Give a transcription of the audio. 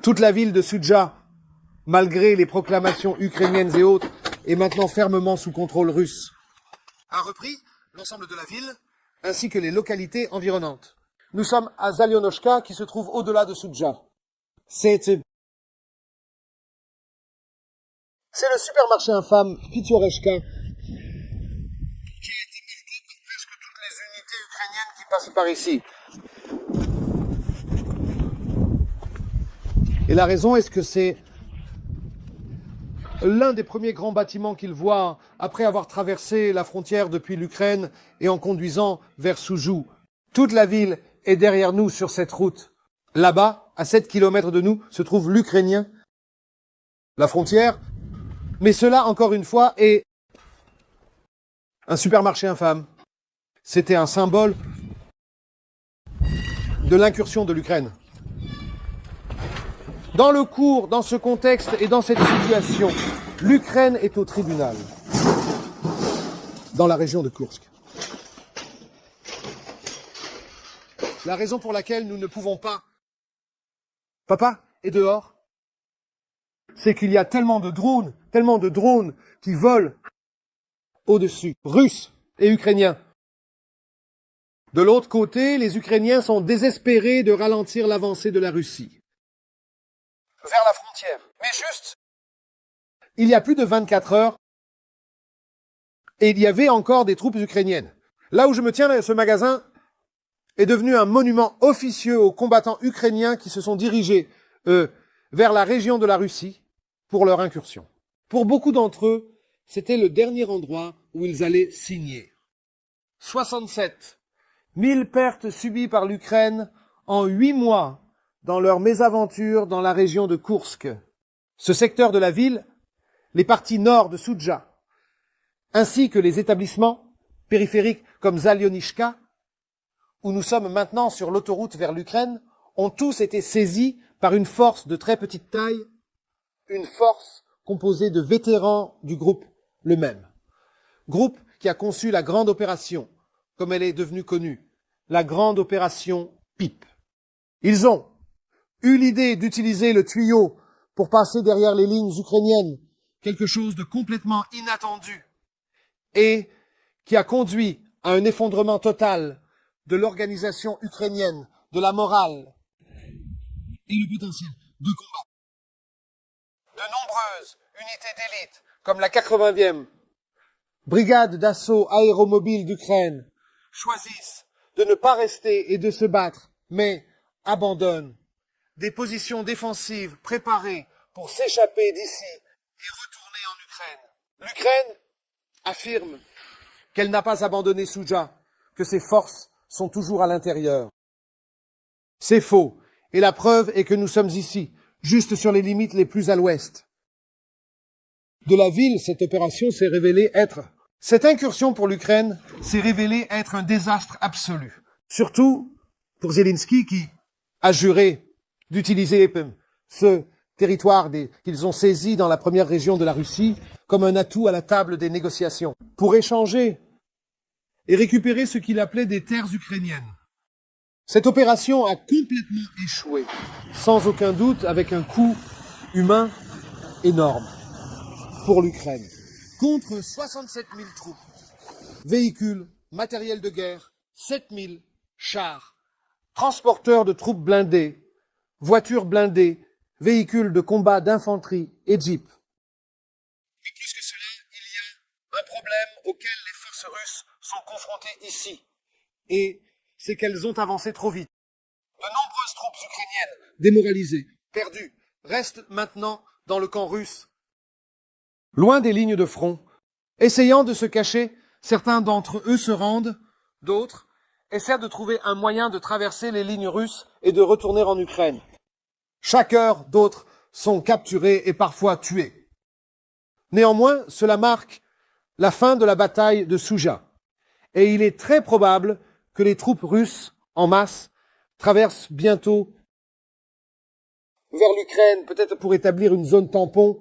Toute la ville de Soudja, malgré les proclamations ukrainiennes et autres, est maintenant fermement sous contrôle russe. A repris l'ensemble de la ville, ainsi que les localités environnantes. Nous sommes à Zalionochka, qui se trouve au-delà de Soudja. C'est le supermarché infâme Pitioreshka, qui a été multiplié par presque toutes les unités ukrainiennes qui passent par ici. Et la raison est que c'est l'un des premiers grands bâtiments qu'ils voient après avoir traversé la frontière depuis l'Ukraine et en conduisant vers Soujou. Toute la ville est derrière nous sur cette route. Là-bas, à 7 kilomètres de nous, se trouve l'Ukrainien, la frontière. Mais cela, encore une fois, est un supermarché infâme. C'était un symbole de l'incursion de l'Ukraine. Dans ce contexte et dans cette situation, l'Ukraine est au tribunal, dans la région de Koursk. La raison pour laquelle nous ne pouvons pas... Papa est dehors. C'est qu'il y a tellement de drones qui volent au-dessus, russes et ukrainiens. De l'autre côté, les Ukrainiens sont désespérés de ralentir l'avancée de la Russie vers la frontière. Mais juste, il y a plus de 24 heures, et il y avait encore des troupes ukrainiennes. Là où je me tiens, ce magasin est devenu un monument officieux aux combattants ukrainiens qui se sont dirigés vers la région de la Russie pour leur incursion. Pour beaucoup d'entre eux, c'était le dernier endroit où ils allaient signer. 67 000 pertes subies par l'Ukraine en 8 mois dans leur mésaventure dans la région de Koursk. Ce secteur de la ville, les parties nord de Soudja, ainsi que les établissements périphériques comme Zalionishka, où nous sommes maintenant sur l'autoroute vers l'Ukraine, ont tous été saisis par une force de très petite taille, une force composée de vétérans du groupe le même. Groupe qui a conçu la grande opération, comme elle est devenue connue, la grande opération PIP. Ils ont eu l'idée d'utiliser le tuyau pour passer derrière les lignes ukrainiennes, quelque chose de complètement inattendu, et qui a conduit à un effondrement total de l'organisation ukrainienne, de la morale et le potentiel de combat. De nombreuses unités d'élite, comme la 80e brigade d'assaut aéromobile d'Ukraine, choisissent de ne pas rester et de se battre, mais abandonnent des positions défensives préparées pour s'échapper d'ici et retourner en Ukraine. L'Ukraine affirme qu'elle n'a pas abandonné Soudja, que ses forces sont toujours à l'intérieur. C'est faux, et la preuve est que nous sommes ici, juste sur les limites les plus à l'ouest. De la ville, cette opération s'est révélée être... Cette incursion pour l'Ukraine s'est révélée être un désastre absolu. Surtout pour Zelensky qui a juré d'utiliser ce territoire qu'ils ont saisi dans la première région de la Russie comme un atout à la table des négociations pour échanger et récupérer ce qu'il appelait des terres ukrainiennes. Cette opération a complètement échoué, sans aucun doute avec un coût humain énorme pour l'Ukraine. Contre 67 000 troupes, véhicules, matériel de guerre, 7 000 chars, transporteurs de troupes blindées, voitures blindées, véhicules de combat d'infanterie et jeeps. Et plus que cela, il y a un problème auquel les forces russes sont confrontées ici. Et c'est qu'elles ont avancé trop vite. De nombreuses troupes ukrainiennes, démoralisées, perdues, restent maintenant dans le camp russe, loin des lignes de front. Essayant de se cacher, certains d'entre eux se rendent, d'autres essaient de trouver un moyen de traverser les lignes russes et de retourner en Ukraine. Chaque heure, d'autres sont capturés et parfois tués. Néanmoins, cela marque la fin de la bataille de Soudja. Et il est très probable que les troupes russes, en masse, traversent bientôt vers l'Ukraine, peut-être pour établir une zone tampon